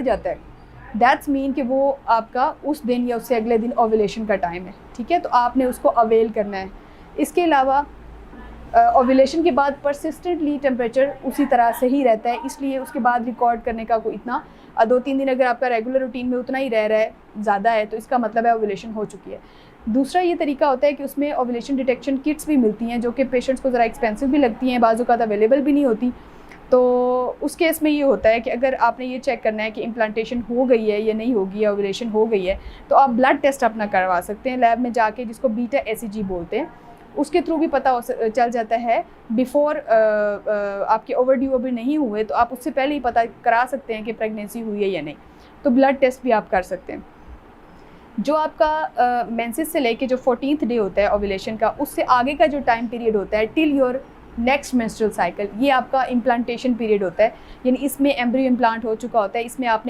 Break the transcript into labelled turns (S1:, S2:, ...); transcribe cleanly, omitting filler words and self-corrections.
S1: जाता है, that's mean कि वो आपका उस दिन या उससे अगले दिन ओव्यूलेशन का टाइम है, ठीक है। तो आपने उसको अवेल करना है। इसके अलावा ओव्यूलेशन के बाद परसिस्टेंटली टेम्परेचर उसी तरह से ही रहता है, इसलिए उसके बाद रिकॉर्ड करने का कोई इतना 2-3 दिन अगर आपका रेगुलर रूटीन में उतना ही रह रहा है, ज़्यादा है, तो इसका मतलब है ओव्यूलेशन हो चुकी है। दूसरा ये तरीका होता है कि उसमें ओव्यूलेशन डिटेक्शन किट्स भी मिलती हैं, जो कि पेशेंट्स को ज़रा एक्सपेंसिव भी लगती हैं, बाज़ औक़ात अवेलेबल भी नहीं होती। तो उस केस में ये होता है कि अगर आपने ये चेक करना है कि इम्प्लांटेशन हो गई है या नहीं होगी, या ओव्यूलेशन हो गई है, तो आप ब्लड टेस्ट अपना करवा सकते हैं लैब में जाके, जिसको बीटा एसीजी बोलते हैं। उसके थ्रू भी पता चल जाता है। बिफ़ोर आपके ओवरड्यू अभी नहीं हुए, तो आप उससे पहले ही पता करा सकते हैं कि प्रेगनेंसी हुई है या नहीं। तो ब्लड टेस्ट भी आप कर सकते हैं। जो आपका मेंसेस से लेके जो 14th डे होता है ओव्यूलेशन का, उससे आगे का जो टाइम पीरियड होता है till your next menstrual cycle, ये आपका इम्प्लांटेशन पीरियड होता है। यानी इसमें एम्ब्रियो इम्प्लांट हो चुका होता है, इसमें आपने